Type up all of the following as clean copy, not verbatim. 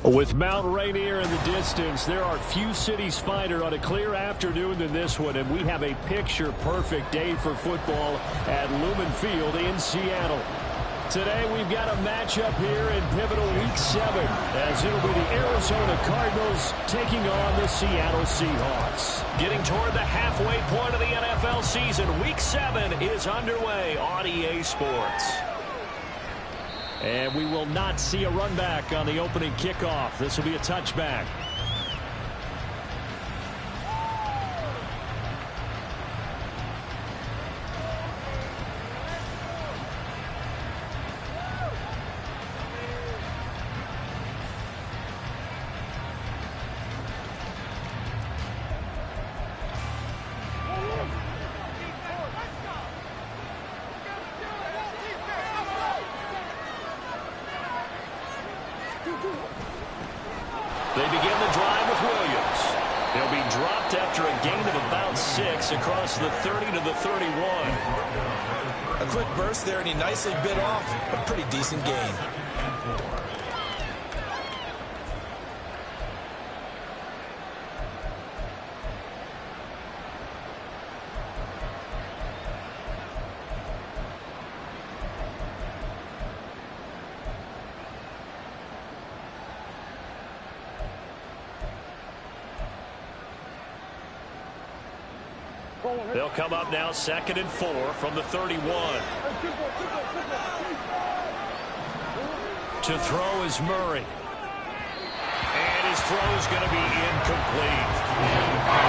With Mount Rainier in the distance, there are few cities finer on a clear afternoon than this one, and we have a picture-perfect day for football at Lumen Field in Seattle. Today, we've got a matchup here in pivotal Week 7, as it'll be the Arizona Cardinals taking on the Seattle Seahawks. Getting toward the halfway point of the NFL season, Week 7 is underway on EA Sports. And we will not see a run back on the opening kickoff. This will be a touchback. They begin the drive with Williams. They'll be dropped after a gain of about 6 across the 30 to the 31. A quick burst there, and he nicely bit off a pretty decent gain. They'll come up now 2nd and 4 from the 31. To throw is Murray. And his throw is going to be incomplete.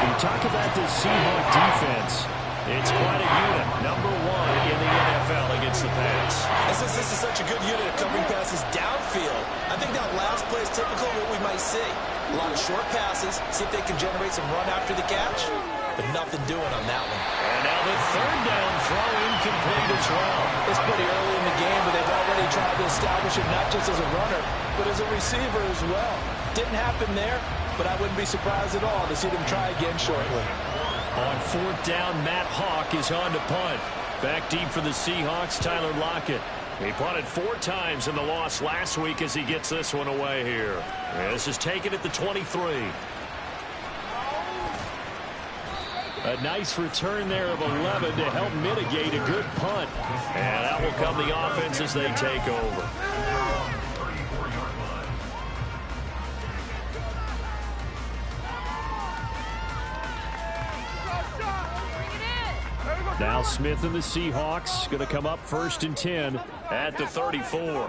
You talk about this Seahawks defense. It's quite a unit. Number 1 in the NFL against the pass. And since this is such a good unit of covering passes downfield, I think that last play is typical of what we might see. A lot of short passes, see if they can generate some run after the catch. But nothing doing on that one. And now the 3rd down throw incomplete as well. It's pretty early in the game, but they've already tried to establish him not just as a runner, but as a receiver as well. Didn't happen there, but I wouldn't be surprised at all to see them try again shortly. On 4th down, Matt Hawk is on to punt. Back deep for the Seahawks, Tyler Lockett. He punted 4 times in the loss last week as he gets this one away here. This is taken at the 23. A nice return there of 11 to help mitigate a good punt. And that will come the offense as they take over. Now Smith and the Seahawks going to come up 1st and 10 at the 34.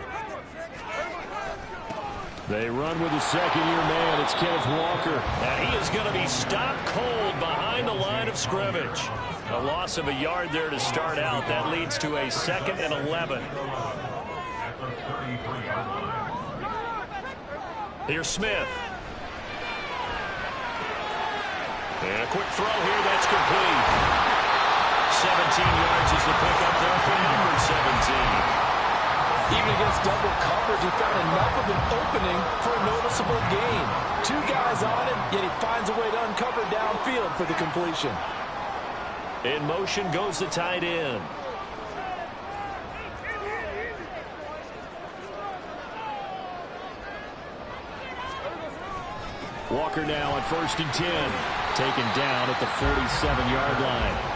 They run with a second-year man. It's Kenneth Walker. And he is going to be stopped cold behind the line of scrimmage. A loss of a yard there to start out. That leads to a 2nd and 11. Here's Smith. And a quick throw here. That's complete. 17 yards is the pickup there for number 17. Even against double coverage, he found enough of an opening for a noticeable gain. 2 guys on him, yet he finds a way to uncover downfield for the completion. In motion goes the tight end. Walker now at 1st and 10. Taken down at the 47-yard line.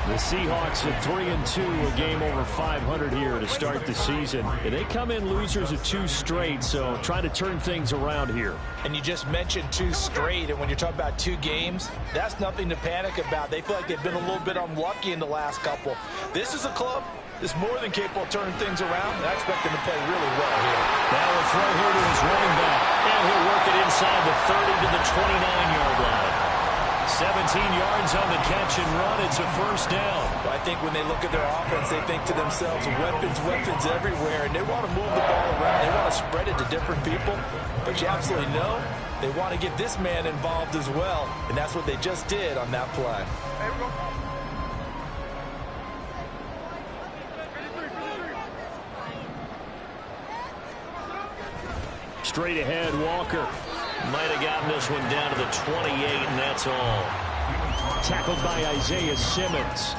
The Seahawks at 3-2, a game over 500 here to start the season. And they come in losers of 2 straight, so trying to turn things around here. And you just mentioned 2 straight, and when you're talking about 2 games, that's nothing to panic about. They feel like they've been a little bit unlucky in the last couple. This is a club that's more than capable of turning things around, and I expect them to play really well here. Now a throw here to his running back, and he'll work it inside the 30 to the 29-yard line. 17 yards on the catch and run. It's a 1st down. Well, I think when they look at their offense, they think to themselves, weapons, weapons everywhere, and they want to move the ball around. They want to spread it to different people. But you absolutely know they want to get this man involved as well, and that's what they just did on that play. Straight ahead, Walker. Might have gotten this one down to the 28, and that's all. Tackled by Isaiah Simmons.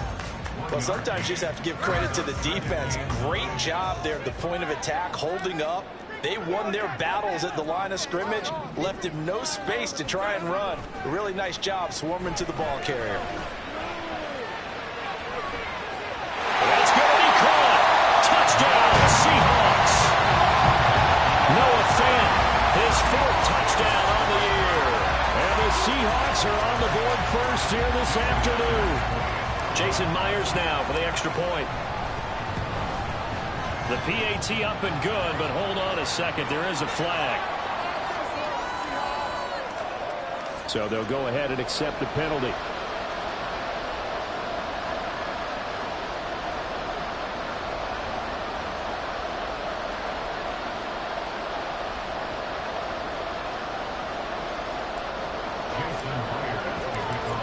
Well, sometimes you just have to give credit to the defense. Great job there at the point of attack, holding up, They won their battles at the line of scrimmage, left him no space to try and run. A really nice job swarming to the ball carrier. That's going to be caught. Touchdown, Seahawks. Noah Fant, his 4th touchdown on the year. And the Seahawks are on the board first here this afternoon. Jason Myers now for the extra point. The PAT up and good, but hold on a second. There is a flag. So they'll go ahead and accept the penalty.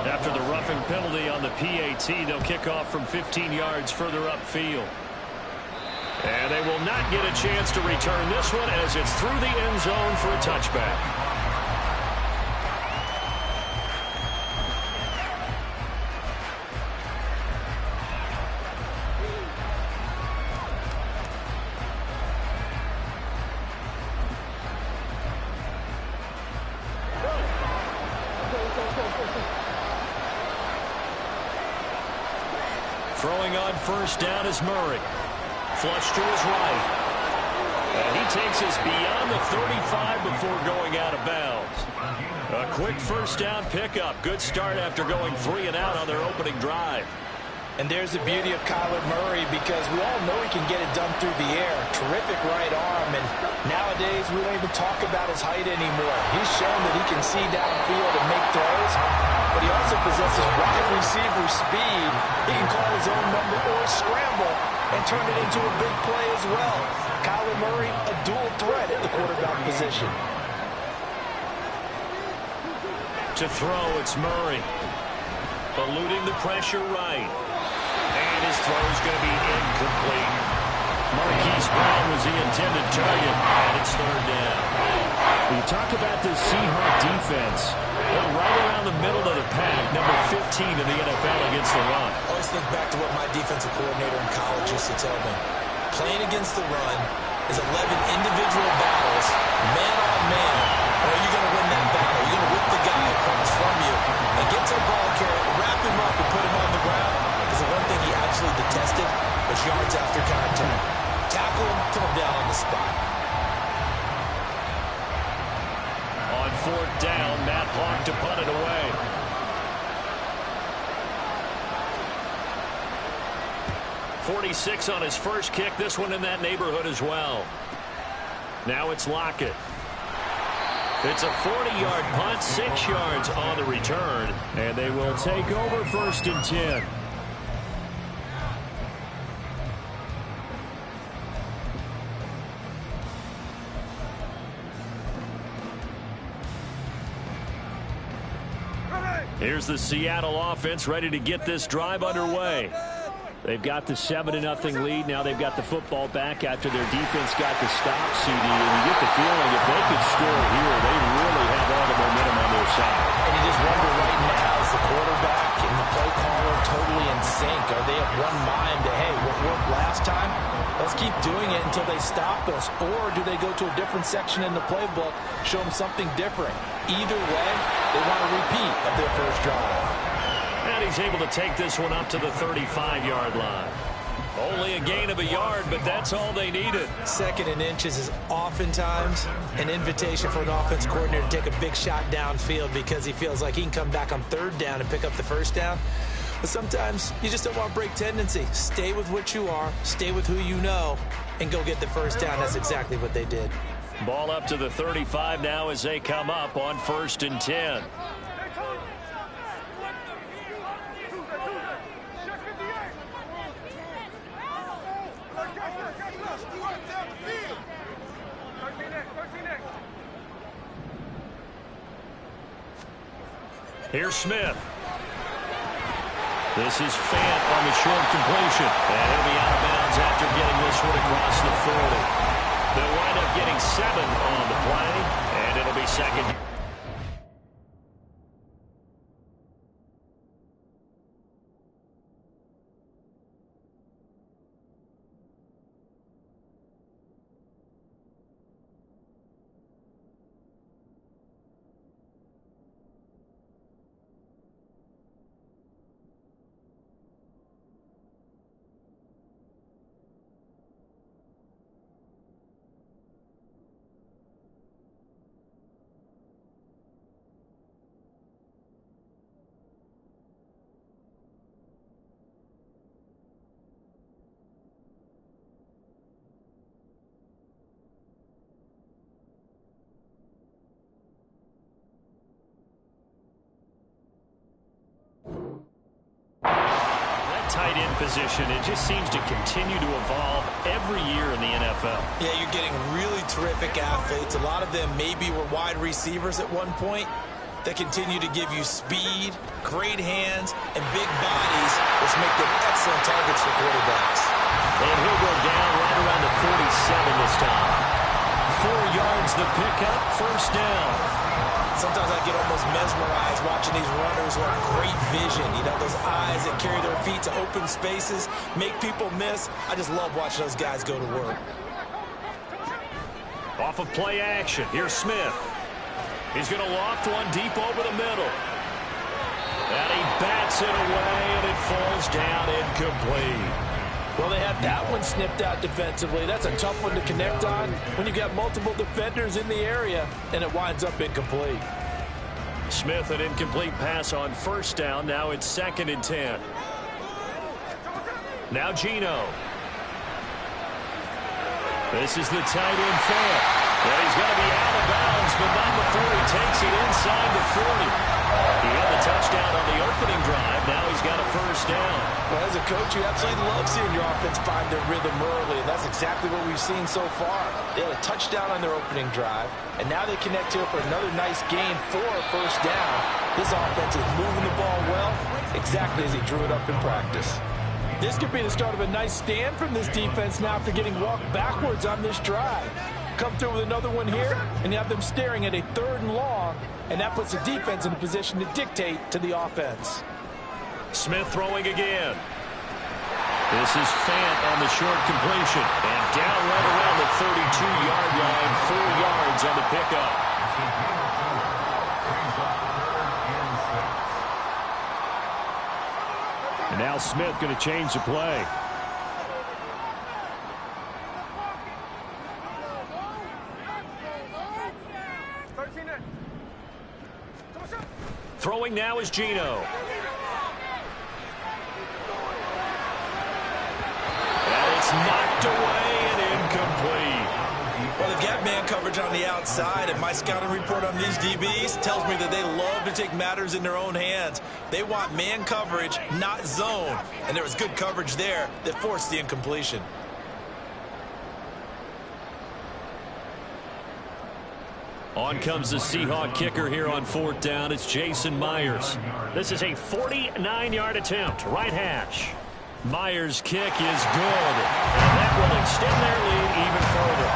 After the roughing penalty on the PAT, they'll kick off from 15 yards further upfield. And they will not get a chance to return this one as it's through the end zone for a touchback. Throwing on first down is Murray. Flush to his right. And he takes us beyond the 35 before going out of bounds. A quick first down pickup. Good start after going 3 and out on their opening drive. And there's the beauty of Kyler Murray, because we all know he can get it done through the air. Terrific right arm, and nowadays we don't even talk about his height anymore. He's shown that he can see downfield and make throws, but he also possesses wide receiver speed. He can call his own number or scramble and turn it into a big play as well. Kyler Murray, a dual threat at the quarterback position. To throw, it's Murray. Eluding the pressure right. And his throw is going to be incomplete. Marquise Brown was the intended target, and it's 3rd down. You talk about this Seahawk defense. They're right around the middle of the pack, number 15 in the NFL against the run. I always think back to what my defensive coordinator in college used to tell me. Playing against the run is 11 individual battles, man on man. Or are you going to win that battle? You're going to whip the guy across from you and get to the ball carrier, wrap him up, and put him on the ground. Because the one thing he absolutely detested was yards after contact. Tackle him, put him down on the spot. On 4th down, Matt Hawk to punt it away. .46 on his first kick. This one in that neighborhood as well. Now it's Lockett. It's a 40-yard punt, 6 yards on the return, and they will take over 1st and 10. Here's the Seattle offense ready to get this drive underway. They've got the 7-0 lead. Now they've got the football back after their defense got the stop, CD. And you get the feeling if they could score here, they really have all the momentum on their side. And you just wonder right now, is the quarterback and the play caller totally in sync? Are they of one mind to, hey, what worked last time? Let's keep doing it until they stop us. Or do they go to a different section in the playbook, show them something different? Either way, they want a repeat of their first drive. And he's able to take this one up to the 35-yard line. Only a gain of a yard, but that's all they needed. 2nd and inches is oftentimes an invitation for an offense coordinator to take a big shot downfield because he feels like he can come back on 3rd down and pick up the first down. But sometimes you just don't want to break tendency. Stay with what you are, stay with who you know, and go get the first down. That's exactly what they did. Ball up to the 35 now as they come up on 1st and 10. Here's Smith. This is Fant on the short completion. And he'll be out of bounds after getting this one across the 40. They'll wind up getting 7 on the play, and it'll be 2nd. tight end position, it just seems to continue to evolve every year in the NFL. Yeah, you're getting really terrific athletes. A lot of them maybe were wide receivers at one point that continue to give you speed, great hands, and big bodies, which make them excellent targets for quarterbacks. And he'll go down right around the 47 this time. 4 yards the pickup, first down. Sometimes I get almost mesmerized watching these runners who have great vision. You know, those eyes that carry their feet to open spaces, make people miss. I just love watching those guys go to work. Off of play action, here's Smith. He's going to loft one deep over the middle. And he bats it away, and it falls down incomplete. Well, they had that one snipped out defensively. That's a tough one to connect on when you got multiple defenders in the area, and it winds up incomplete. Smith, an incomplete pass on first down. Now it's 2nd and 10. Now Geno. This is the tight end Fant. And he's going to be out of bounds, but not before he takes it inside the 40. He had the touchdown on the opening drive. Now he's got a first down. Well, as a coach, you absolutely love seeing your offense find their rhythm early, and that's exactly what we've seen so far. They had a touchdown on their opening drive, and now they connect here for another nice gain for a first down. This offense is moving the ball well, exactly as he drew it up in practice. This could be the start of a nice stand from this defense now after getting walked backwards on this drive. Come through with another one here, and you have them staring at a 3rd and long, and that puts the defense in a position to dictate to the offense. Smith throwing again. This is Fant on the short completion. And down right around the 32-yard line, 4 yards on the pickup. And now Smith going to change the play. Throwing now is Geno. And it's knocked away and incomplete. Well, they've got man coverage on the outside, and my scouting report on these DBs tells me that they love to take matters in their own hands. They want man coverage, not zone. And there was good coverage there that forced the incompletion. On comes the Seahawk kicker here on 4th down. It's Jason Myers. This is a 49-yard attempt, right hash. Myers' kick is good, and that will extend their lead even further.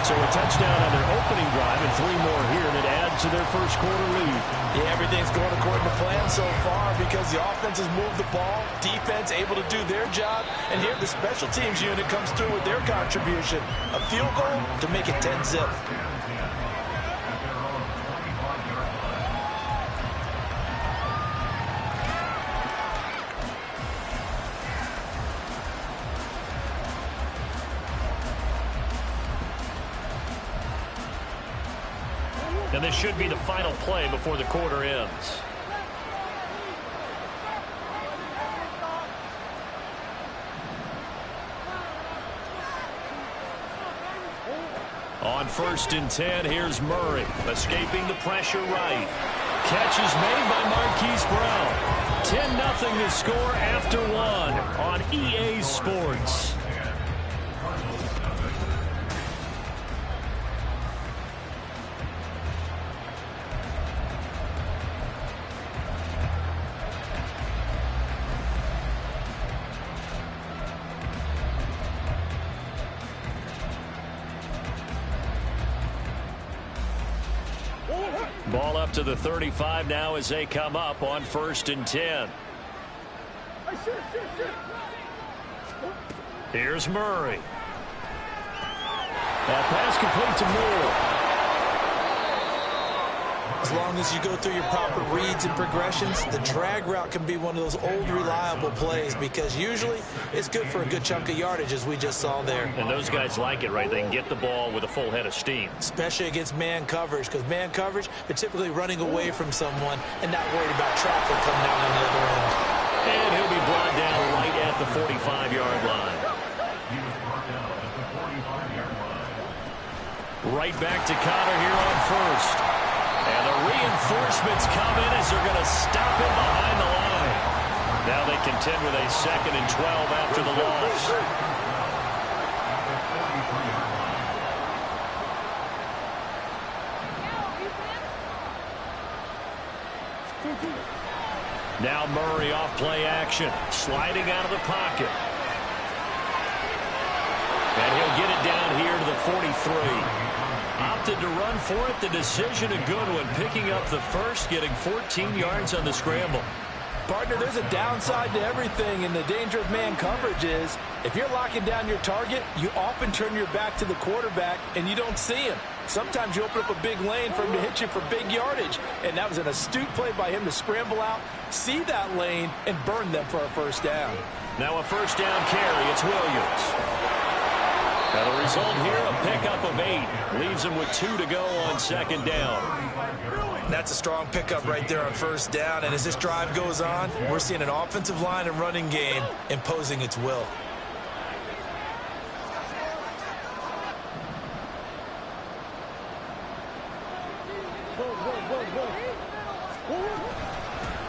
So a touchdown on their opening drive and 3 more here that add to their first quarter lead. Yeah, everything's going according to plan so far because the offense has moved the ball, defense able to do their job, and here the special teams unit comes through with their contribution. A field goal to make it 10-zip. And this should be the final play before the quarter ends. On 1st and 10, here's Murray, escaping the pressure right. Catch is made by Marquise Brown. 10-0 to score after 1 on EA Sports. Ball up to the 35 now as they come up on 1st and 10. Here's Murray. That pass complete to Moore. As long as you go through your proper reads and progressions, the drag route can be one of those old reliable plays because usually it's good for a good chunk of yardage as we just saw there. And those guys like it, right? They can get the ball with a full head of steam. Especially against man coverage because man coverage, they're typically running away from someone and not worried about traffic coming out on the other end. And he'll be brought down right at the 45-yard line. Right back to Connor here on 1st. And the reinforcements come in as they're going to stop him behind the line. Now they can contend with a 2nd and 12 after the loss. Now Murray off play action, sliding out of the pocket. And he'll get it down here to the 43. Opted to run for it. The decision a good one, picking up the first, getting 14 yards on the scramble. Partner, there's a downside to everything, and the danger of man coverage is if you're locking down your target, you often turn your back to the quarterback and you don't see him. Sometimes you open up a big lane for him to hit you for big yardage, and that was an astute play by him to scramble out, see that lane, and burn them for a first down. Now a first down carry. It's Williams. Now the result here, a pickup of 8. Leaves him with 2 to go on 2nd down. That's a strong pickup right there on first down, and as this drive goes on, we're seeing an offensive line and running game imposing its will.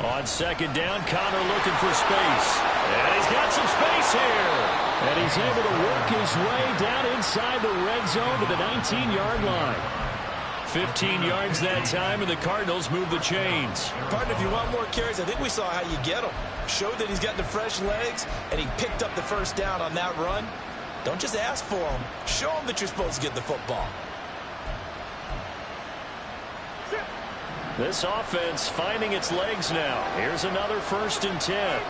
On 2nd down, Connor looking for space. And he's got some space here. And he's able to work his way down inside the red zone to the 19-yard line. 15 yards that time, and the Cardinals move the chains. Partner, if you want more carries, I think we saw how you get them. Showed that he's got the fresh legs, and he picked up the first down on that run. Don't just ask for them. Show them that you're supposed to get the football. This offense finding its legs now. Here's another 1st and 10.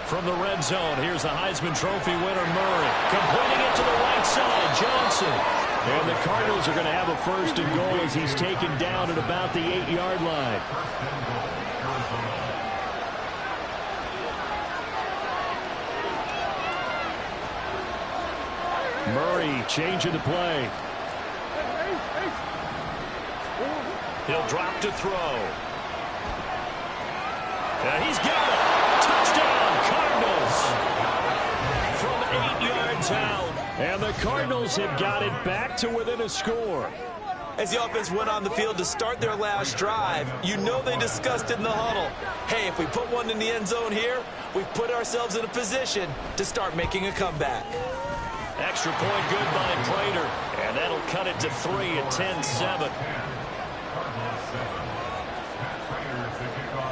From the red zone, here's the Heisman Trophy winner, Murray. Completing it to the right side, Johnson. And the Cardinals are going to have a 1st and goal as he's taken down at about the 8-yard line. Murray changing the play. He'll drop to throw. And he's got it. Touchdown, Cardinals. From 8 yards out. And the Cardinals have got it back to within a score. As the offense went on the field to start their last drive, you know they discussed in the huddle, hey, if we put one in the end zone here, we've put ourselves in a position to start making a comeback. Extra point good by Prater. And that'll cut it to 3 at 10-7.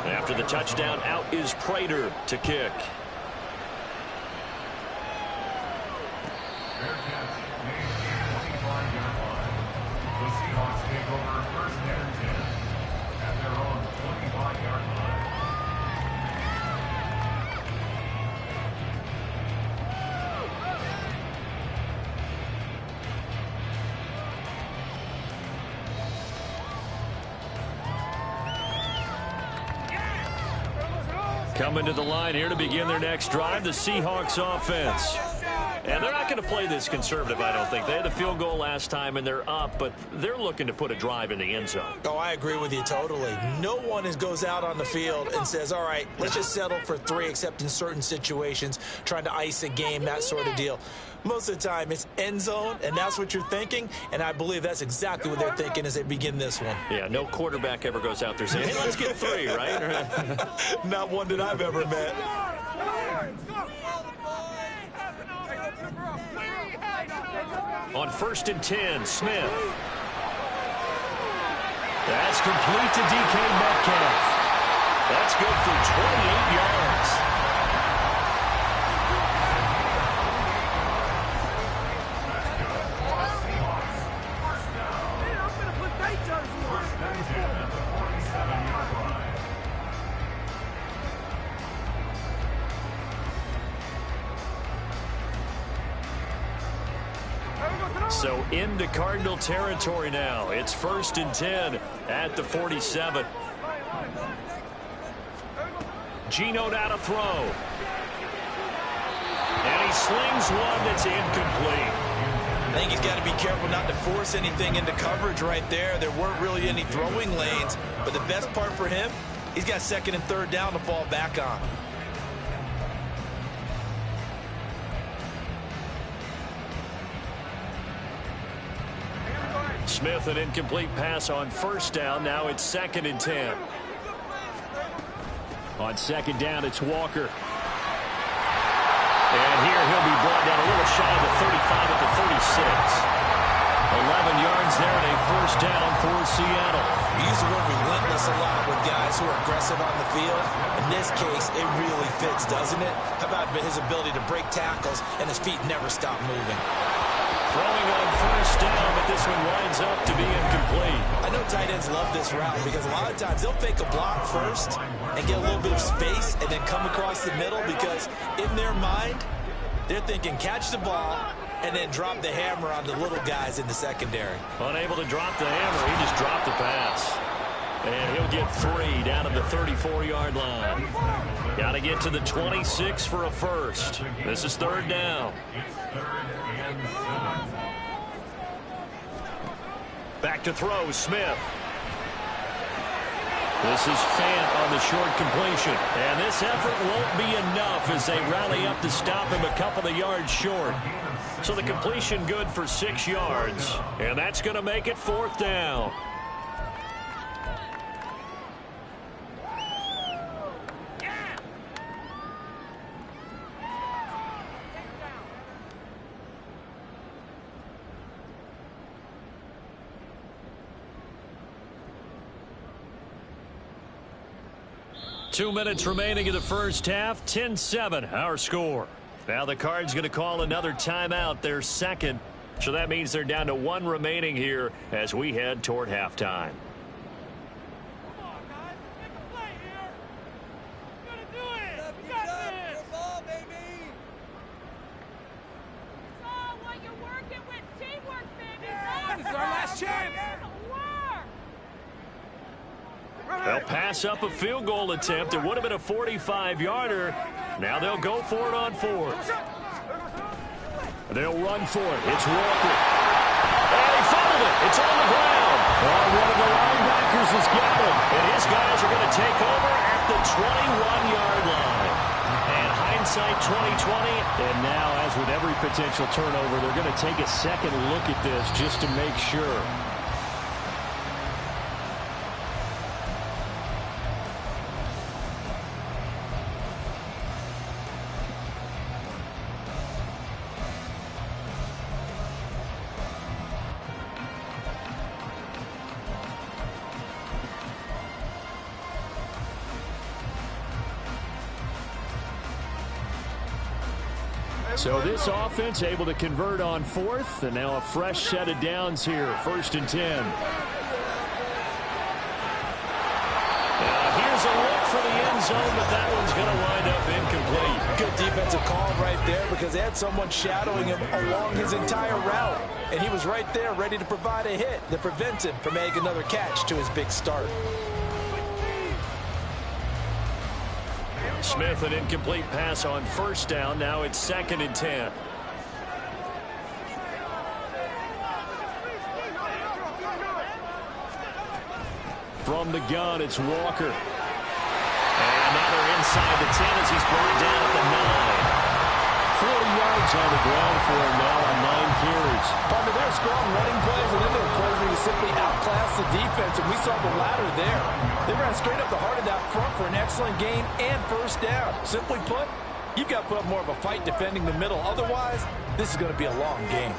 After the touchdown, out is Prater to kick. The Seahawks take over 1st and 10 at their own 25-yard line. Coming to the line here to begin their next drive, the Seahawks offense. And they're not going to play this conservative, I don't think. They had a field goal last time, and they're up, but they're looking to put a drive in the end zone. Oh, I agree with you totally. No one goes out on the field and says, all right, let's just settle for 3, except in certain situations, trying to ice a game, that sort of deal. Most of the time, it's end zone, and that's what you're thinking, and I believe that's exactly what they're thinking as they begin this one. Yeah, no quarterback ever goes out there saying, hey, let's get 3, right? Not one that I've ever met. On 1st and 10, Smith. That's complete to DK Metcalf. That's good for 28 yards. So into Cardinal territory now. It's 1st and 10 at the 47. Geno now to throw. And he slings one that's incomplete. I think he's got to be careful not to force anything into coverage right there. There weren't really any throwing lanes, but the best part for him, he's got 2nd and 3rd down to fall back on. Smith, an incomplete pass on first down. Now it's 2nd and 10. On 2nd down, it's Walker. And here he'll be brought down a little shy of the 35 at the 36. 11 yards there and a first down for Seattle. We use the word relentless a lot with guys who are aggressive on the field. In this case, it really fits, doesn't it? How about his ability to break tackles and his feet never stop moving? Throwing on first down, but this one winds up to be incomplete. I know tight ends love this route because a lot of times they'll fake a block first and get a little bit of space and then come across the middle because in their mind, they're thinking catch the ball and then drop the hammer on the little guys in the secondary. Unable to drop the hammer, he just dropped the pass. And he'll get 3 down at the 34-yard line. Got to get to the 26 for a first. This is 3rd down. Back to throw, Smith. This is Fant on the short completion. And this effort won't be enough as they rally up to stop him a couple of yards short. So the completion good for 6 yards. And that's going to make it 4th down. Two minutes remaining in the first half. 10-7, our score. Now the Cards going to call another timeout, their 2nd. So that means they're down to 1 remaining here as we head toward halftime. Come on, guys. Let's make a play here. We're going to do it. We got this. Ball, baby. It's all what you're working with. Teamwork, baby. Yeah, this is our last chance. They'll pass up a field goal attempt. It would have been a 45-yarder. Now they'll go for it on 4th. They'll run for it. It's Walker. And he fumbled it. It's on the ground. Well, one of the linebackers has got him. And his guys are going to take over at the 21-yard line. And hindsight 2020. And now, as with every potential turnover, they're going to take a second look at this just to make sure. So this offense able to convert on 4th, and now a fresh set of downs here, 1st and 10. Here's a look for the end zone, but that one's going to wind up incomplete. Good defensive call right there because they had someone shadowing him along his entire route, and he was right there ready to provide a hit that prevents him from making another catch to his big start. Smith, an incomplete pass on first down. Now it's 2nd and 10. From the gun, it's Walker. And now they're inside the 10 as he's brought down at the 9. 40 yards on the ground for him now on 9 carries. Partner, there are strong running plays, and then there are plays where you simply outclass the defense, and we saw the latter there. They ran straight up the heart of that front for an excellent gain and first down. Simply put, you've got to put up more of a fight defending the middle. Otherwise, this is going to be a long game.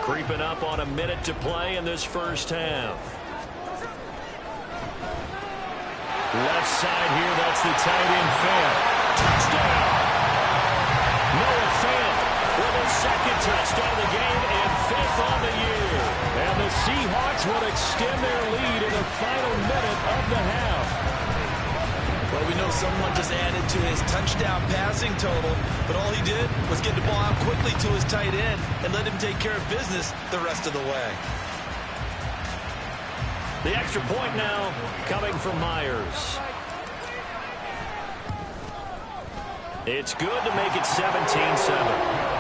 Creeping up on a minute to play in this first half. Left side here, that's the tight end Fant. Touchdown! Noah Fant with his 2nd touchdown of the game and 5th on the year. And the Seahawks will extend their lead in the final minute of the half. Well, we know someone just added to his touchdown passing total, but all he did was get the ball out quickly to his tight end and let him take care of business the rest of the way. The extra point now coming from Myers. It's good to make it 17-7.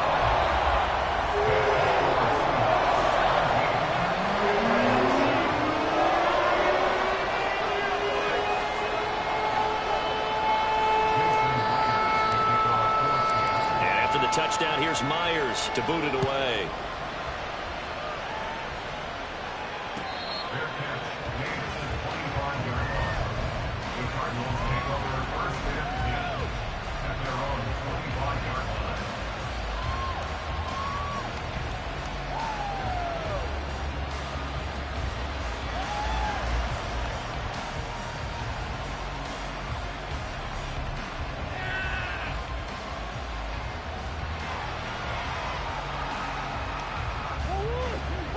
touchdown. Here's Myers to boot it away. Fair catch. Made at the 25-yard line. The Cardinals take over first and 10 at their own 25-yard line.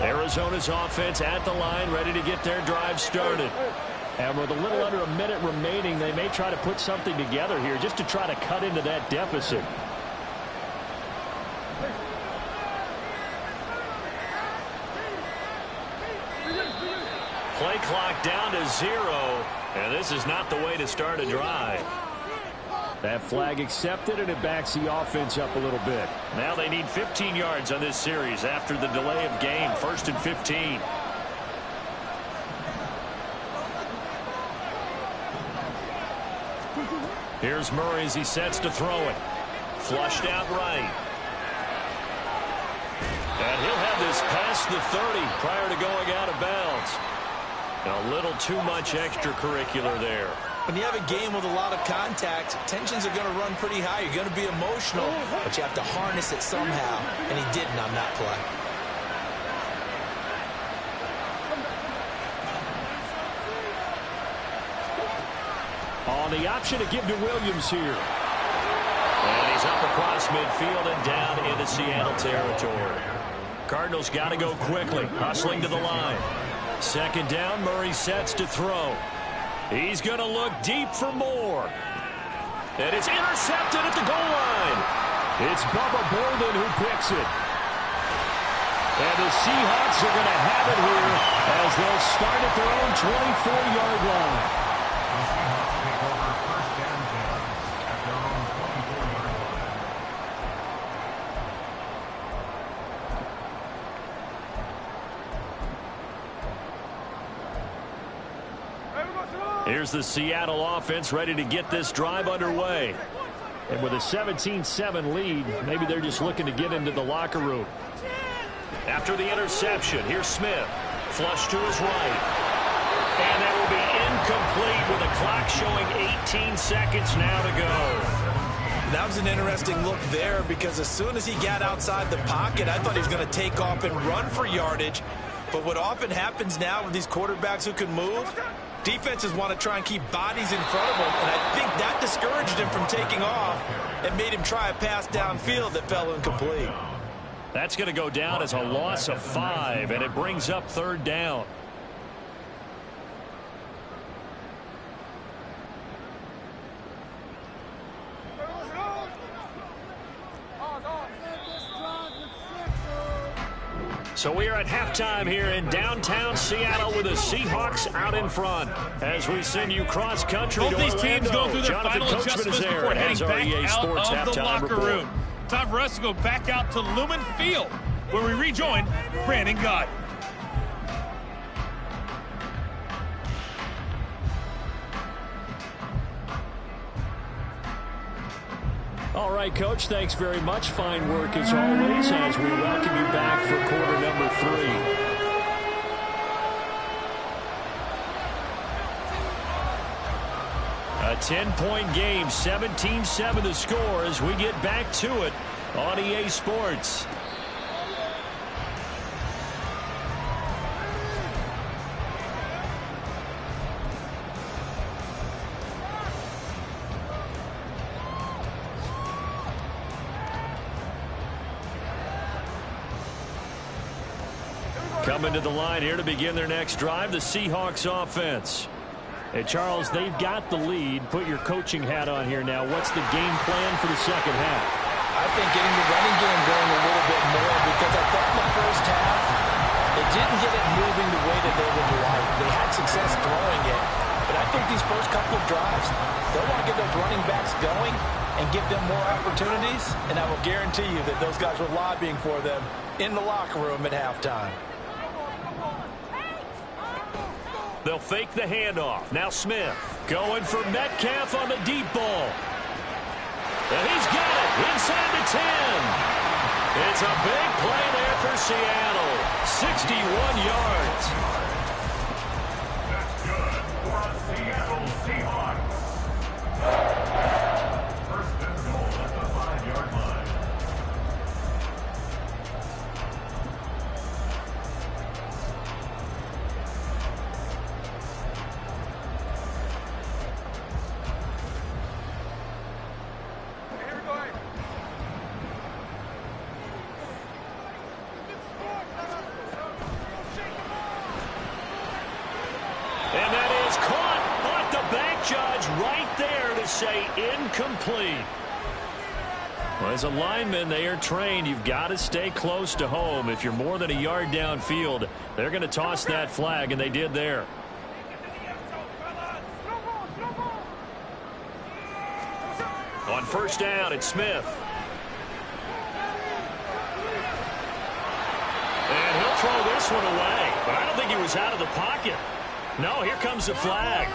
Arizona's offense at the line, ready to get their drive started. And with a little under a minute remaining, they may try to put something together here just to try to cut into that deficit. Play clock down to 0, and this is not the way to start a drive. That flag accepted, and it backs the offense up a little bit. Now they need 15 yards on this series after the delay of game. 1st and 15. Here's Murray as he sets to throw it. Flushed out right. And he'll have this past the 30 prior to going out of bounds. A little too much extracurricular there. When you have a game with a lot of contact, tensions are going to run pretty high. You're going to be emotional, but you have to harness it somehow, and he didn't on that play. On the option to give to Williams here. And he's up across midfield and down into Seattle territory. Cardinals got to go quickly, hustling to the line. 2nd down, Murray sets to throw. He's going to look deep for more. And it's intercepted at the goal line. It's Bubba Bolden who picks it. And the Seahawks are going to have it here as they'll start at their own 24-yard line. The Seahawks take over first and 10 at their own 24-yard line. Here's the Seattle offense ready to get this drive underway. And with a 17-7 lead, maybe they're just looking to get into the locker room. After the interception, here's Smith. Flush to his right. And that will be incomplete with a clock showing 18 seconds now to go. That was an interesting look there because as soon as he got outside the pocket, I thought he was going to take off and run for yardage. But what often happens now with these quarterbacks who can move, defenses want to try and keep bodies in front of them, and I think that discouraged him from taking off and made him try a pass downfield that fell incomplete. That's going to go down as a loss of 5, and it brings up 3rd down. So we are at halftime here in downtown Seattle with the Seahawks out in front. As we send you cross-country to Both these Orlando, teams go through their Jonathan final Coachman adjustments is there before heading as our back EA out Sports of the halftime locker report. room. Time for us to go back out to Lumen Field, where we rejoin Brandon Gott. All right, Coach, thanks very much. Fine work as always as we welcome you back for quarter number 3. A 10-point game, 17-7 the score as we get back to it on EA Sports. Coming to the line here to begin their next drive, the Seahawks offense. Hey, Charles, they've got the lead. Put your coaching hat on here now. What's the game plan for the second half? I think getting the running game going a little bit more because I thought in the first half they didn't get it moving the way that they would like. They had success throwing it, but I think these first couple of drives, they'll want to get those running backs going and give them more opportunities, and I will guarantee you that those guys were lobbying for them in the locker room at halftime. They'll fake the handoff. Now Smith going for Metcalf on the deep ball. And he's got it inside the 10. It's a big play there for Seattle. 61 yards. That's good for a Seattle Seahawks. First and goal at the 5-yard line. And that is caught, but the bank judge right there to say incomplete. Well, as a lineman, they are trained. You've got to stay close to home. If you're more than a yard downfield, they're going to toss that flag, and they did there. On first down, it's Smith. And he'll throw this one away, but I don't think he was out of the pocket. No, here comes the flag.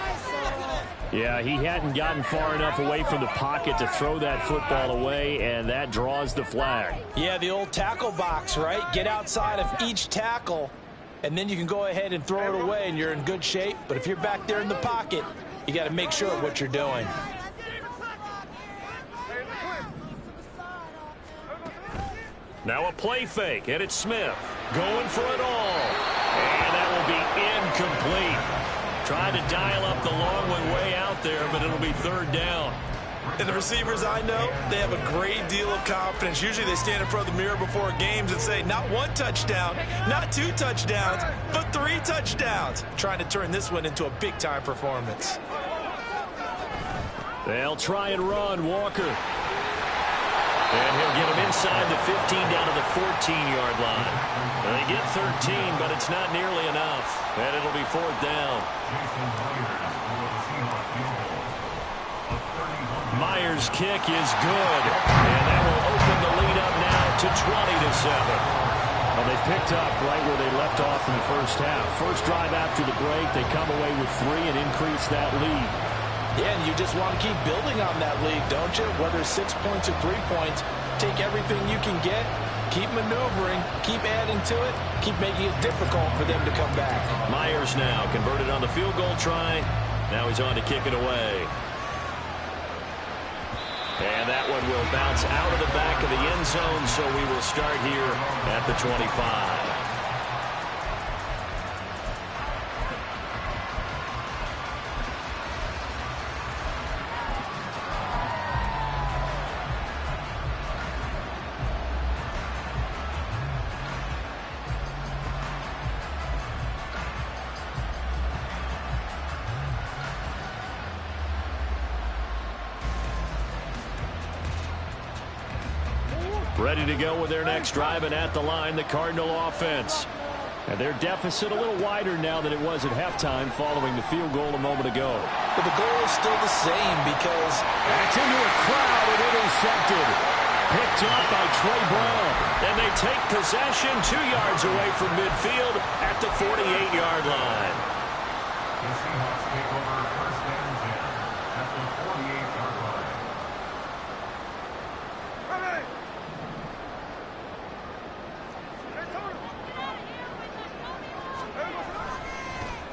Yeah, he hadn't gotten far enough away from the pocket to throw that football away, and that draws the flag. Yeah, the old tackle box, right? Get outside of each tackle, and then you can go ahead and throw it away, and you're in good shape. But if you're back there in the pocket, you got to make sure of what you're doing. Now a play fake, and it's Smith going for it all. And that will be incomplete. Trying to dial up the long one way out there, but it'll be third down. And the receivers I know, they have a great deal of confidence. Usually they stand in front of the mirror before games and say, not 1 touchdown, not 2 touchdowns, but 3 touchdowns. Trying to turn this one into a big-time performance. They'll try and run Walker. And he'll get him inside the 15 down to the 14-yard line. They get 13, but it's not nearly enough. And it'll be fourth down. Myers' kick is good. And that will open the lead up now to 20-7. Well, they picked up right where they left off in the first half. First drive after the break, they come away with 3 and increase that lead. Yeah, and you just want to keep building on that lead, don't you? Whether it's 6 points or 3 points, take everything you can get, keep maneuvering, keep adding to it, keep making it difficult for them to come back. Myers now converted on the field goal try. Now he's on to kick it away. And that one will bounce out of the back of the end zone, so we will start here at the 25. Ready to go with their next drive, and at the line, the Cardinal offense. And their deficit a little wider now than it was at halftime following the field goal a moment ago. But the goal is still the same because... That's into a crowd and intercepted. Picked up by Trey Brown. And they take possession 2 yards away from midfield at the 48-yard line. The Seahawks take over first and 10 at the 48-yard line.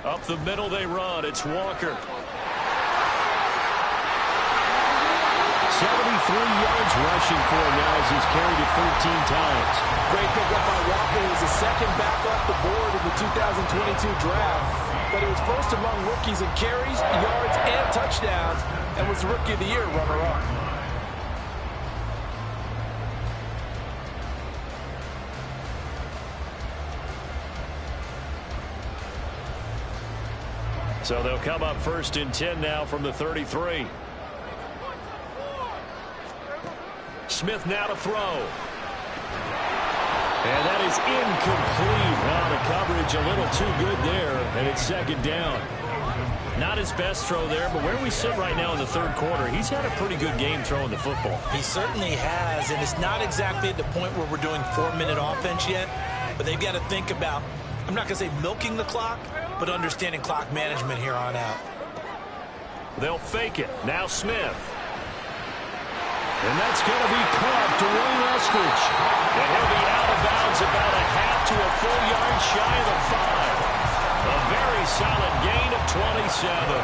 Up the middle they run. It's Walker. 73 yards rushing for him now as he's carried it 13 times. Great pickup by Walker. He was the second back off the board in the 2022 draft. But he was first among rookies in carries, yards, and touchdowns, and was the Rookie of the Year runner-up. So they'll come up first and 10 now from the 33. Smith now to throw. And that is incomplete. Well, the coverage a little too good there, and it's second down. Not his best throw there, but where we sit right now in the third quarter, he's had a pretty good game throwing the football. He certainly has, and it's not exactly at the point where we're doing 4-minute offense yet, but they've got to think about, I'm not going to say milking the clock, but understanding clock management here on out. They'll fake it. Now Smith. And that's going to be caught. Dwayne Eskridge. And he'll be out of bounds about a half to a full yard shy of the 5. A very solid gain of 27.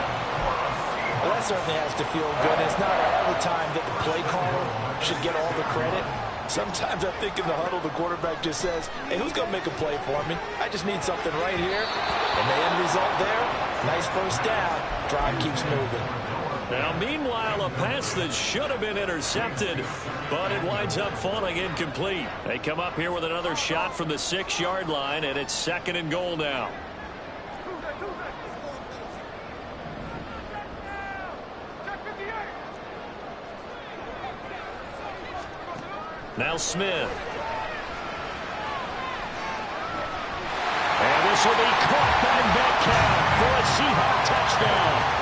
Well, that certainly has to feel good. It's not all the time that the play caller should get all the credit. Sometimes I think in the huddle, the quarterback just says, hey, who's going to make a play for me? I just need something right here. And the end result there, nice first down. Drive keeps moving. Now, meanwhile, a pass that should have been intercepted, but it winds up falling incomplete. They come up here with another shot from the 6-yard line, and it's 2nd and goal now. Now Smith. And this will be caught by Metcalf for a Seahawk touchdown.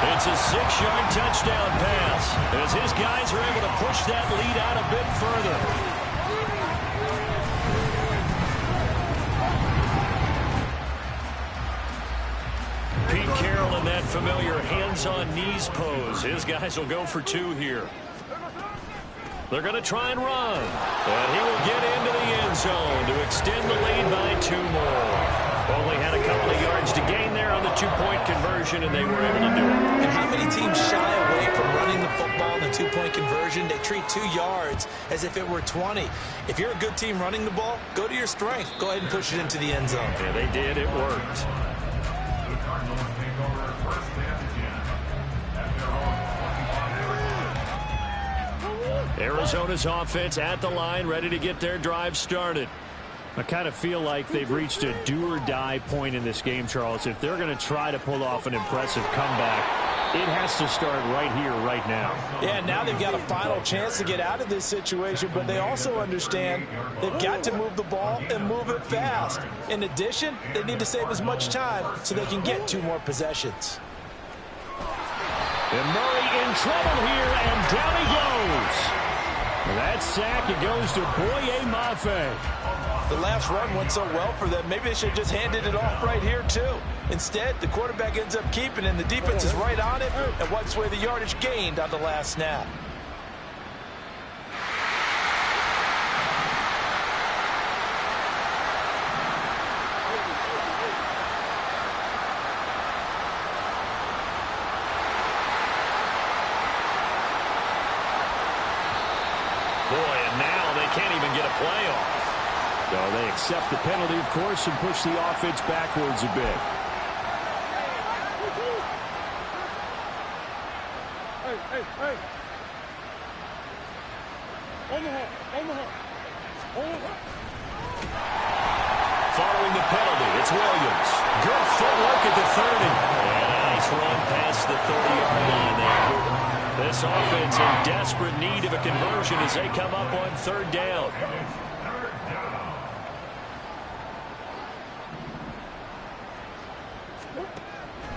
It's a 6-yard touchdown pass as his guys are able to push that lead out a bit further. Pete Carroll in that familiar hands-on-knees pose. His guys will go for 2 here. They're going to try and run. And he will get into the end zone to extend the lead by 2 more. Only had a couple of yards to gain there on the 2-point conversion, and they were able to do it. And how many teams shy away from running the football in the 2-point conversion? They treat 2 yards as if it were 20. If you're a good team running the ball, go to your strength. Go ahead and push it into the end zone. Yeah, they did. It worked. The Cardinals take over 1st and 10 at their own 25. Arizona's offense at the line, ready to get their drive started. I kind of feel like they've reached a do-or-die point in this game, Charles. If they're going to try to pull off an impressive comeback, it has to start right here, right now. Yeah, now they've got a final chance to get out of this situation, but they also understand they've got to move the ball and move it fast. In addition, they need to save as much time so they can get 2 more possessions. And Murray in trouble here, and down he goes. That sack, it goes to Boye Mafe. The last run went so well for them, maybe they should have just handed it off right here, too. Instead, the quarterback ends up keeping it, and the defense is right on it and wipes away the yardage gained on the last snap. Boy, and now they can't even get a play off. So they accept the penalty, of course, and push the offense backwards a bit. Hey. Omaha. Following the penalty, it's Williams. Good footwork at the 30. And a nice run past the 30-yard line there. This offense in desperate need of a conversion as they come up on 3rd down.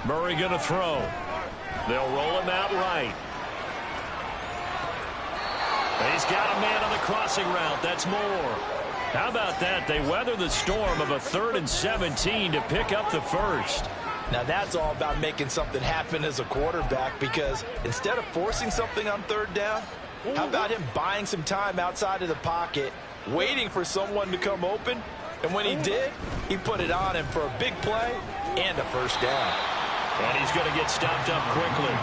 Murray going to throw. They'll roll him out right. He's got a man on the crossing route. That's Moore. How about that? They weather the storm of a 3rd and 17 to pick up the first. Now that's all about making something happen as a quarterback, because instead of forcing something on 3rd down, how about him buying some time outside of the pocket, waiting for someone to come open, and when he did, he put it on him for a big play and a first down. And he's going to get stopped up quickly.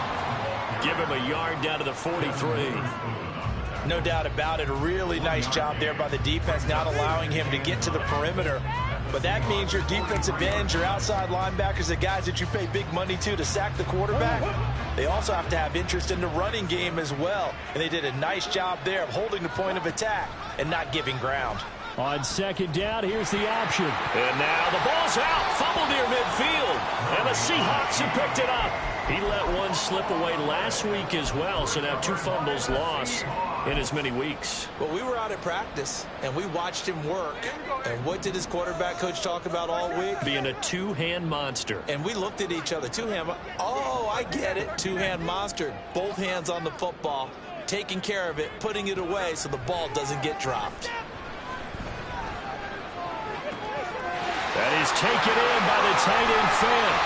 Give him a yard down to the 43. No doubt about it. A really nice job there by the defense, not allowing him to get to the perimeter. But that means your defensive ends, your outside linebackers, the guys that you pay big money to sack the quarterback, they also have to have interest in the running game as well. And they did a nice job there of holding the point of attack and not giving ground. On 2nd down, here's the option. And now the ball's out. Fumble near midfield. And the Seahawks have picked it up. He let one slip away last week as well, so now 2 fumbles lost in as many weeks. Well, we were out at practice, and we watched him work. And what did his quarterback coach talk about all week? Being a 2-hand monster. And we looked at each other. 2-hand. Oh, I get it. 2-hand monster. Both hands on the football, taking care of it, putting it away so the ball doesn't get dropped. That is taken in by the tight end Fant.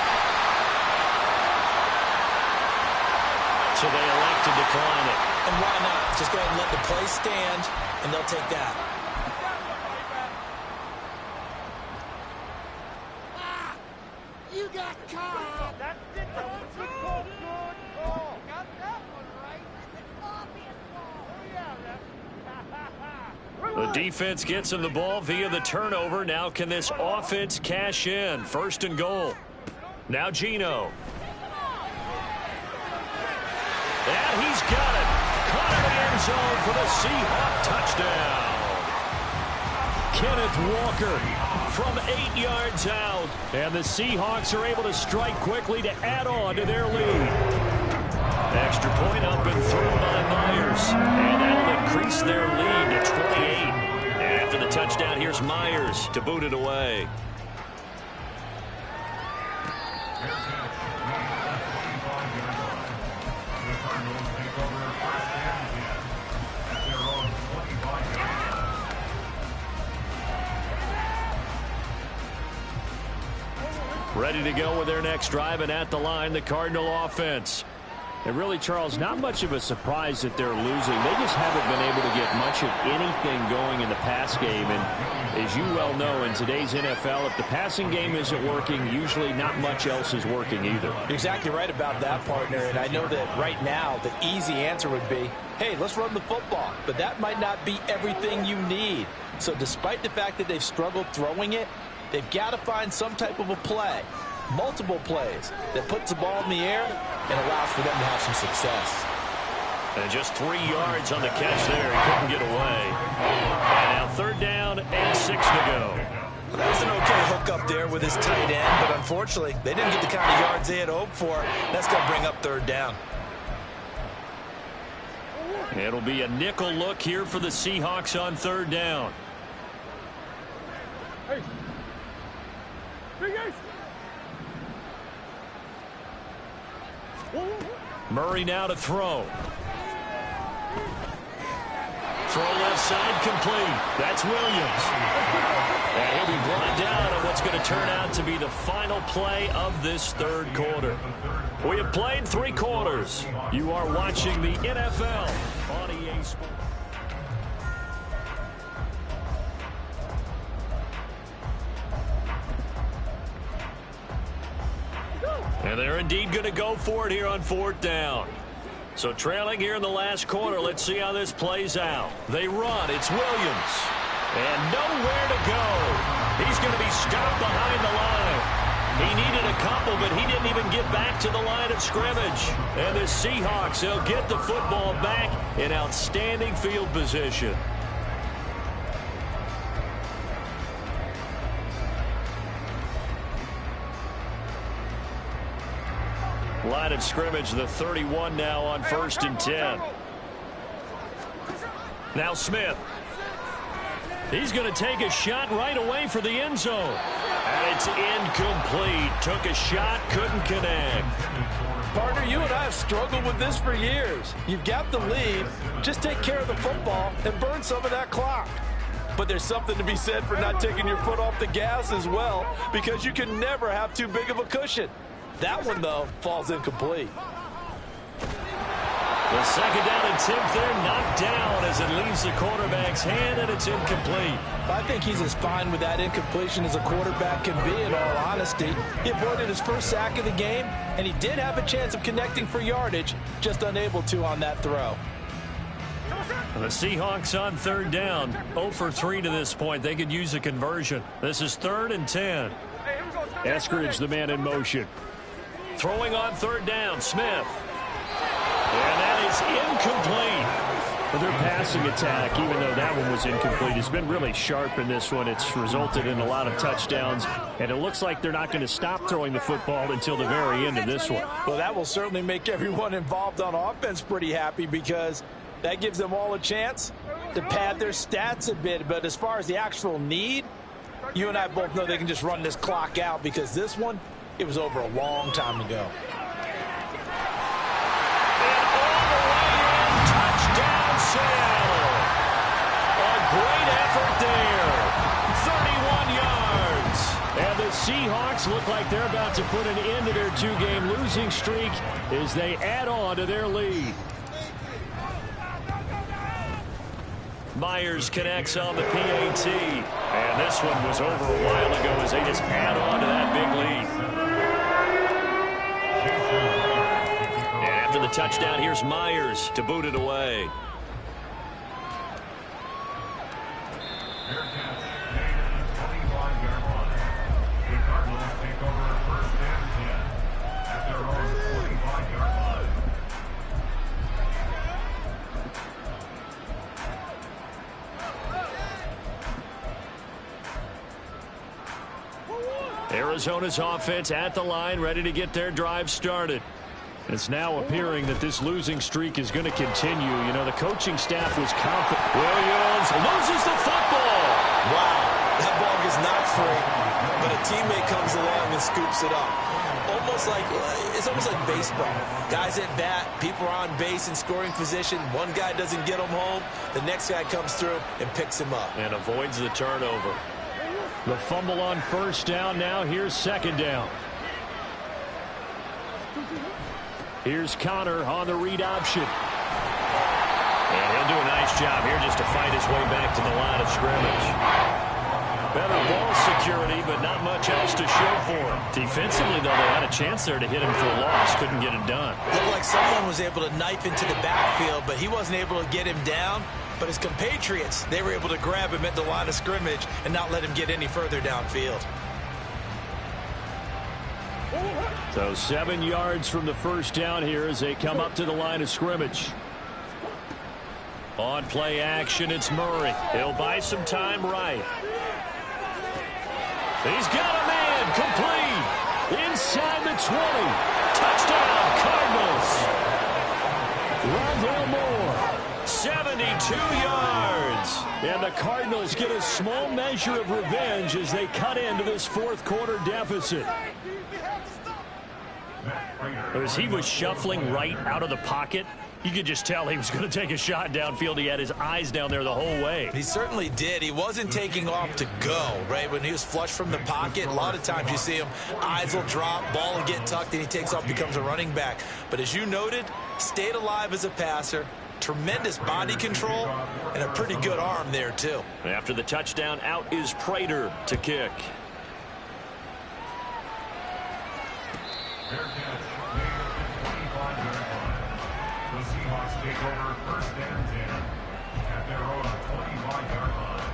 so they elect to decline it. And why not? Just go ahead and let the play stand, and they'll take that. You got caught. That's it. That was a good call. Good call. Got that one right. That's an obvious ball. Oh, yeah, The defense gets him the ball via the turnover. Now can this offense cash in? First and goal. Now Geno. And he's got it. Caught in the end zone for the Seahawk touchdown. Kenneth Walker from 8 yards out. And the Seahawks are able to strike quickly to add on to their lead. Extra point up and through by Myers. And that'll increase their lead to 28. And after the touchdown, here's Myers to boot it away. Ready to go with their next drive, and at the line, the Cardinal offense. And really, Charles, not much of a surprise that they're losing. They just haven't been able to get much of anything going in the pass game. And as you well know, in today's NFL, if the passing game isn't working, usually not much else is working either. You're exactly right about that, partner. And I know that right now the easy answer would be, hey, let's run the football. But that might not be everything you need. So despite the fact that they've struggled throwing it, they've got to find some type of a play, multiple plays, that puts the ball in the air and allows for them to have some success. And just 3 yards on the catch there. He couldn't get away. And now third down and 6 to go. Well, that was an okay hook up there with his tight end, but unfortunately, they didn't get the kind of yards they had hoped for. That's going to bring up third down. It'll be a nickel look here for the Seahawks on third down. Hey. Murray now to throw. Throw left side complete. That's Williams. And he'll be brought down on what's going to turn out to be the final play of this third quarter. We have played 3 quarters. You are watching the NFL on EA Sports. And they're indeed going to go for it here on fourth down. So trailing here in the last quarter, let's see how this plays out. They run. It's Williams. And nowhere to go. He's going to be stopped behind the line. He needed a couple, but he didn't even get back to the line of scrimmage. And the Seahawks, they'll get the football back in outstanding field position. Line of scrimmage, the 31 now on 1st and 10. Now Smith. He's going to take a shot right away for the end zone. And it's incomplete. Took a shot, couldn't connect. Partner, you and I have struggled with this for years. You've got the lead. Just take care of the football and burn some of that clock. But there's something to be said for not taking your foot off the gas as well, because you can never have too big of a cushion. That one, though, falls incomplete. The second down attempt there knocked down as it leaves the quarterback's hand, and it's incomplete. I think he's as fine with that incompletion as a quarterback can be, in all honesty. He avoided his first sack of the game, and he did have a chance of connecting for yardage, just unable to on that throw. The Seahawks on third down, 0 for 3 to this point. They could use a conversion. This is 3rd and 10. Eskridge, the man in motion. Throwing on third down, Smith. And that is incomplete. Well, their passing attack, even though that one was incomplete, has been really sharp in this one. It's resulted in a lot of touchdowns, and it looks like they're not going to stop throwing the football until the very end of this one. Well, that will certainly make everyone involved on offense pretty happy, because that gives them all a chance to pad their stats a bit. But as far as the actual need, you and I both know they can just run this clock out, because this one, it was over a long time ago. And all the way in, touchdown Seattle. A great effort there. 31 yards. And the Seahawks Hawks look like they're about to put an end to their 2-game losing streak as they add on to their lead. Myers connects on the PAT. And this one was over a while ago as they just add on to that big lead. And after the touchdown, here's Myers to boot it away. Arizona's offense at the line, ready to get their drive started. It's now appearing that this losing streak is going to continue. You know, the coaching staff was confident. Williams loses the football. Wow, that ball gets knocked free, but a teammate comes along and scoops it up. It's almost like baseball. Guys at bat, people are on base in scoring position. One guy doesn't get him home. The next guy comes through and picks him up. And avoids the turnover. The fumble on first down. Now here's second down. Here's Connor on the read option. And he'll do a nice job here just to fight his way back to the line of scrimmage. Better ball security, but not much else to show for him. Defensively, though, they had a chance there to hit him for a loss. Couldn't get it done. Looked like someone was able to knife into the backfield, but he wasn't able to get him down. But his compatriots, they were able to grab him at the line of scrimmage and not let him get any further downfield. So 7 yards from the first down here as they come up to the line of scrimmage. On play action, it's Murray. He'll buy some time right. He's got a man complete. Inside the 20. Touchdown, Cardinals. Rondale Moore, 72 yards. And the Cardinals get a small measure of revenge as they cut into this fourth quarter deficit. As he was shuffling right out of the pocket, you could just tell he was going to take a shot downfield. He had his eyes down there the whole way. He certainly did. He wasn't taking off to go, right? When he was flush from the pocket, a lot of times you see him, eyes will drop, ball will get tucked, and he takes off, becomes a running back. But as you noted, stayed alive as a passer, tremendous body control, and a pretty good arm there, too. After the touchdown, out is Prater to kick. Take over first and 10 at their own 25-yard line.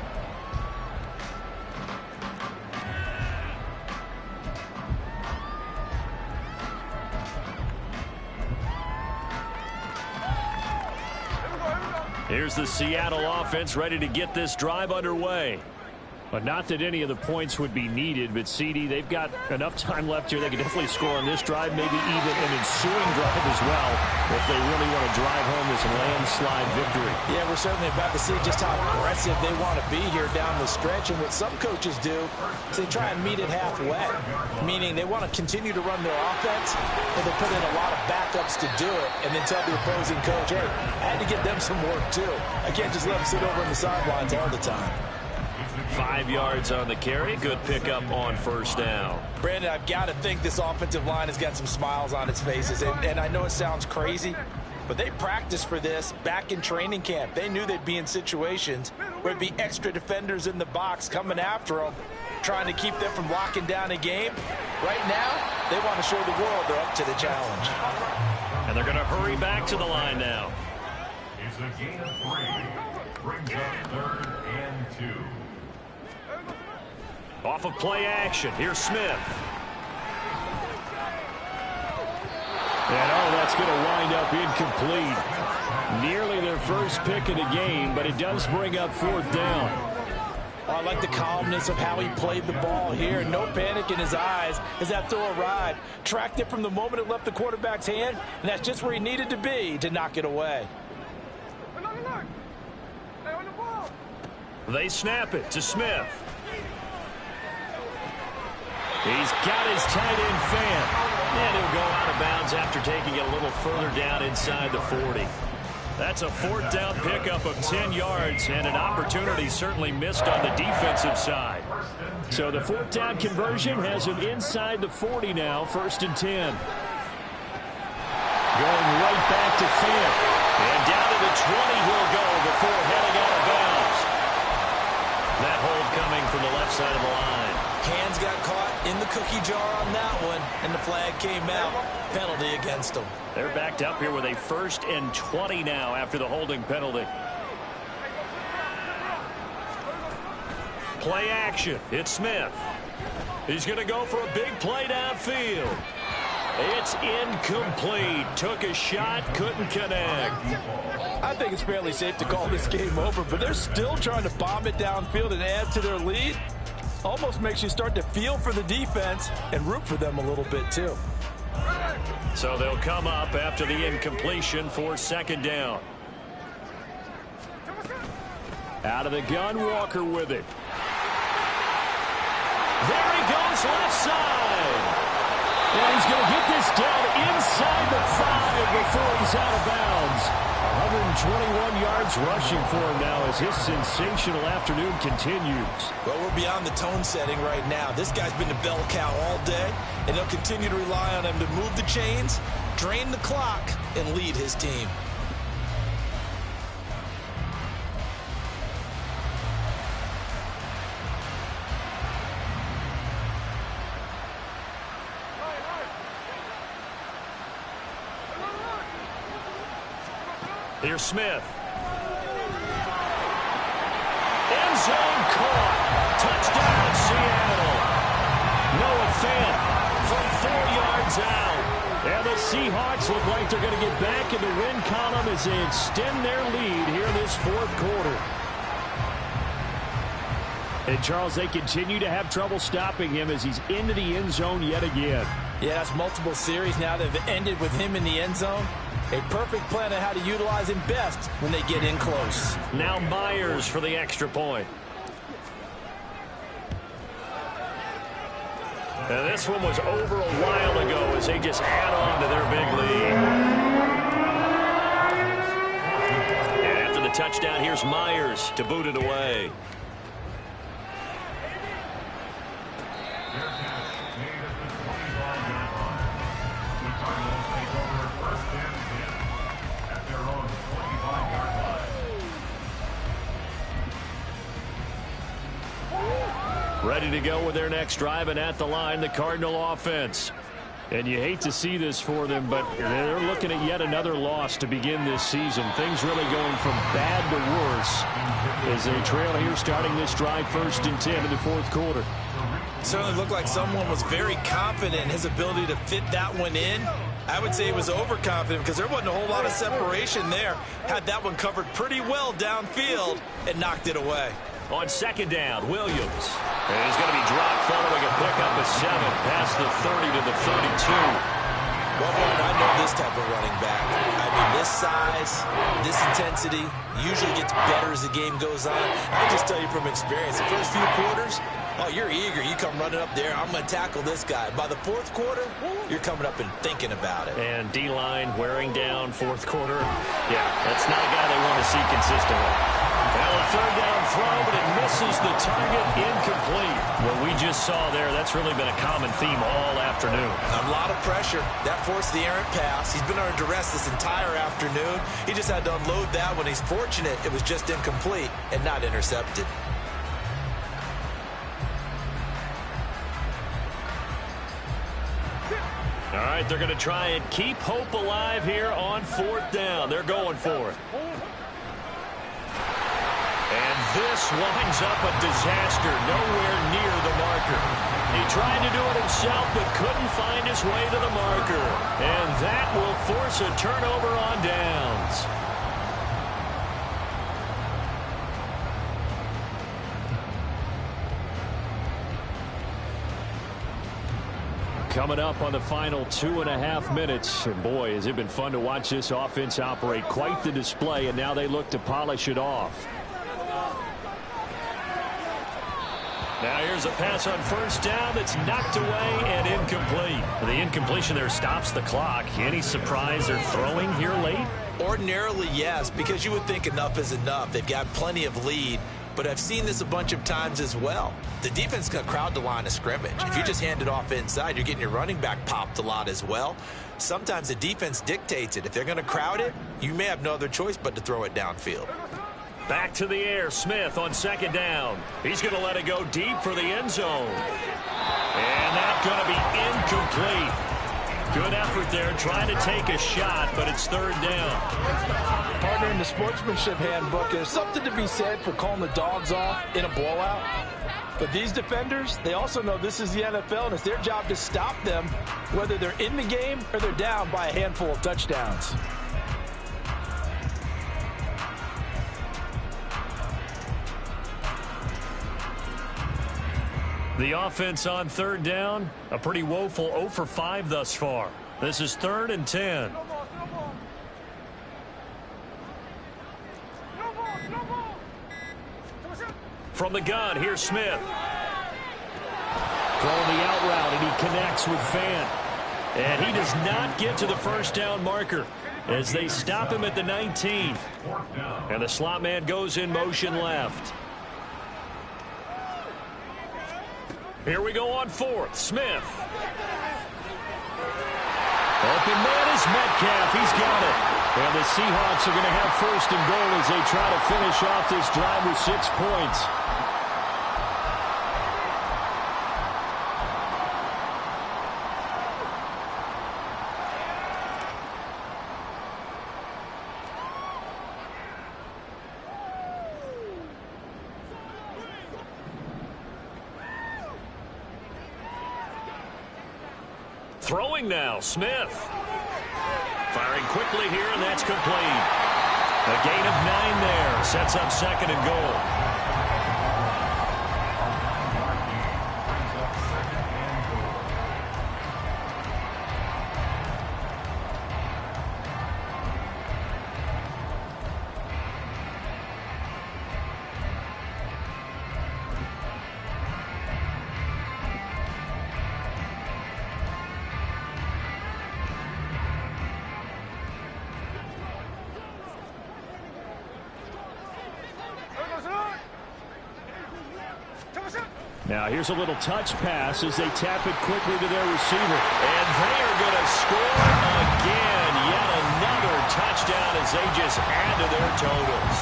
Here's the Seattle offense ready to get this drive underway. But not that any of the points would be needed, but CD, they've got enough time left here. They can definitely score on this drive, maybe even an ensuing drive as well, if they really want to drive home this landslide victory. Yeah, we're certainly about to see just how aggressive they want to be here down the stretch. And what some coaches do is they try and meet it halfway, meaning they want to continue to run their offense, but they put in a lot of backups to do it, and then tell the opposing coach, hey, I had to get them some work too. I can't just let them sit over on the sidelines all the time. 5 yards on the carry. Good pickup on first down. Brandon, I've got to think this offensive line has got some smiles on its faces. And I know it sounds crazy, but they practiced for this back in training camp. They knew they'd be in situations where it'd be extra defenders in the box coming after them, trying to keep them from locking down a game. Right now, they want to show the world they're up to the challenge. And they're going to hurry back to the line now. It's a gain of 3. Brings up 3rd and 2. Off of play action, here's Smith. And that's going to wind up incomplete. Nearly their first pick of the game, but it does bring up fourth down. I like the calmness of how he played the ball here. No panic in his eyes as that throw arrived. Tracked it from the moment it left the quarterback's hand, and that's just where he needed to be to knock it away. They snap it to Smith. He's got his tight end fan. And he'll go out of bounds after taking it a little further down inside the 40. That's a fourth down pickup of 10 yards and an opportunity certainly missed on the defensive side. So the fourth down conversion has him inside the 40 now, 1st and 10. Going right back to Fant. And down to the 20 he'll go before heading out of bounds. That hold coming from the left side of the line. Hands got caught in the cookie jar on that one, and the flag came out. Penalty against them. They're backed up here with a 1st and 20 now after the holding penalty. Play action. It's Smith. He's going to go for a big play downfield. It's incomplete. Took a shot, couldn't connect. I think it's fairly safe to call this game over, but they're still trying to bomb it downfield and add to their lead. Almost makes you start to feel for the defense and root for them a little bit too. So they'll come up after the incompletion for 2nd down. Out of the gun, Walker with it. There he goes, left side. And he's going to get this down inside the 5 before he's out of bounds. 121 yards rushing for him now as his sensational afternoon continues. Well, we're beyond the tone setting right now. This guy's been the bell cow all day, and they'll continue to rely on him to move the chains, drain the clock, and lead his team. Here's Smith. End zone caught. Touchdown, Seattle. Noah Fant from 4 yards out. And the Seahawks look like they're going to get back in the win column as they extend their lead here in this 4th quarter. And, Charles, they continue to have trouble stopping him as he's into the end zone yet again. Yeah, that's multiple series now that have ended with him in the end zone. A perfect plan on how to utilize him best when they get in close. Now Myers for the extra point. Now this one was over a while ago as they just add on to their big lead. And after the touchdown, here's Myers to boot it away. Ready to go with their next drive, and at the line, the Cardinal offense. And you hate to see this for them, but they're looking at yet another loss to begin this season. Things really going from bad to worse as they trail here starting this drive 1st and 10 in the 4th quarter. Certainly looked like someone was very confident in his ability to fit that one in. I would say he was overconfident because there wasn't a whole lot of separation there. Had that one covered pretty well downfield and knocked it away. On 2nd down, Williams. And he's going to be dropped following a pickup of 7 past the 30 to the 32. Well, I know this type of running back. I mean, this size, this intensity usually gets better as the game goes on. I can just tell you from experience, the first few quarters, oh, you're eager. You come running up there. I'm going to tackle this guy. By the 4th quarter, you're coming up and thinking about it. And D-line wearing down 4th quarter. Yeah, that's not a guy they want to see consistently. Now a 3rd down throw, but it misses the target, incomplete. What we just saw there, that's really been a common theme all afternoon. A lot of pressure. That forced the errant pass. He's been under duress this entire afternoon. He just had to unload that one. He's fortunate it was just incomplete and not intercepted. All right, they're going to try and keep hope alive here on 4th down. They're going for it. And this winds up a disaster, nowhere near the marker. He tried to do it himself, but couldn't find his way to the marker. And that will force a turnover on downs. Coming up on the final 2.5 minutes. And boy, has it been fun to watch this offense operate. Quite the display, and now they look to polish it off. Now here's a pass on 1st down that's knocked away and incomplete. The incompletion there stops the clock. Any surprise they're throwing here late? Ordinarily, yes, because you would think enough is enough. They've got plenty of lead. but I've seen this a bunch of times as well. The defense is going to crowd the line of scrimmage. If you just hand it off inside, you're getting your running back popped a lot as well. Sometimes the defense dictates it. If they're going to crowd it, you may have no other choice but to throw it downfield. Back to the air, Smith on second down. He's going to let it go deep for the end zone. And that's going to be incomplete. Good effort there, trying to take a shot, but it's third down. Partner, in the sportsmanship handbook, there's something to be said for calling the dogs off in a blowout. But these defenders, they also know this is the NFL, and it's their job to stop them, whether they're in the game or they're down by a handful of touchdowns. The offense on third down, a pretty woeful 0 for 5 thus far. This is 3rd and 10. From the gun, here's Smith. Throwing the out route, and he connects with Fant. And he does not get to the first down marker as they stop him at the 19. And the slot man goes in motion left. Here we go on 4th. Smith. Open man is Metcalf. He's got it. And the Seahawks are going to have 1st and goal as they try to finish off this drive with 6 points. Throwing now, Smith. Firing quickly here, and that's complete. A gain of 9 there. Sets up 2nd and goal. Now here's a little touch pass as they tap it quickly to their receiver. And they are going to score again. Yet another touchdown as they just add to their totals.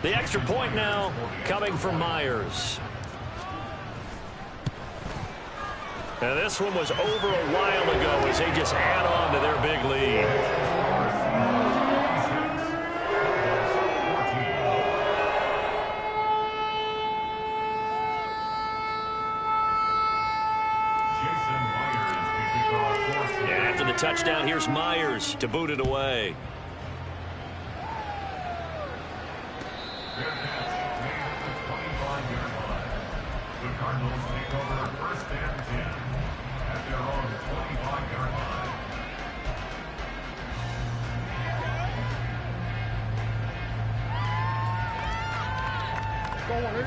The extra point now coming from Myers. And this one was over a while ago as they just add on to their big lead. And after the touchdown, here's Myers to boot it away. The Cardinals take over 1st and 10 at their own 25-yard line.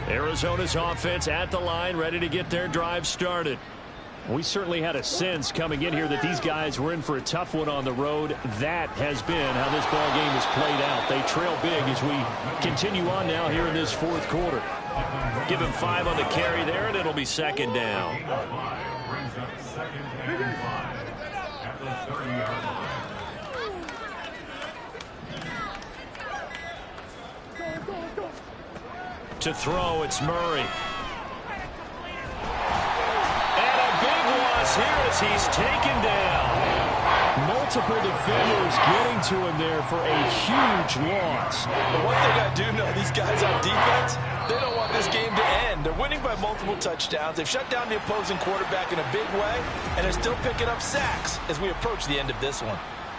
Arizona's offense at the line, ready to get their drive started. We certainly had a sense coming in here that these guys were in for a tough one on the road. That has been how this ball game has played out. They trail big as we continue on now here in this 4th quarter. Give him 5 on the carry there, and it'll be 2nd down. Brings up 2nd and 5 at the 30-yard line. To throw, it's Murray. And a big loss here as he's taken down. Multiple defenders getting to him there for a huge loss. But one thing I do know, these guys on defense, they don't want this game to end. They're winning by multiple touchdowns. They've shut down the opposing quarterback in a big way, and they're still picking up sacks as we approach the end of this one.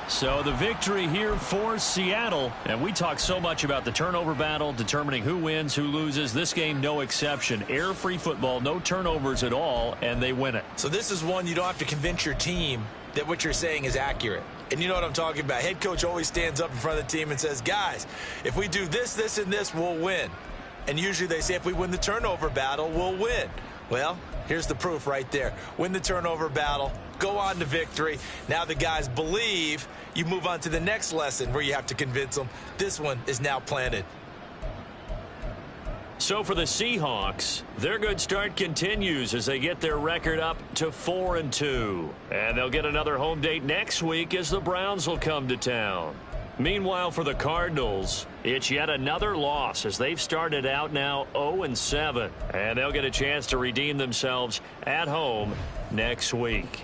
So the victory here for Seattle. And we talk so much about the turnover battle, determining who wins, who loses. This game, no exception. Air-free football, no turnovers at all, and they win it. So this is one you don't have to convince your team that what you're saying is accurate. And you know what I'm talking about. Head coach always stands up in front of the team and says, guys, if we do this, this, and this, we'll win. And usually they say if we win the turnover battle, we'll win. Well, here's the proof right there. Win the turnover battle, go on to victory. Now the guys believe. You move on to the next lesson where you have to convince them. This one is now planted. So for the Seahawks, their good start continues as they get their record up to 4-2. And they'll get another home date next week as the Browns will come to town. Meanwhile, for the Cardinals, it's yet another loss as they've started out now 0-7. And they'll get a chance to redeem themselves at home next week.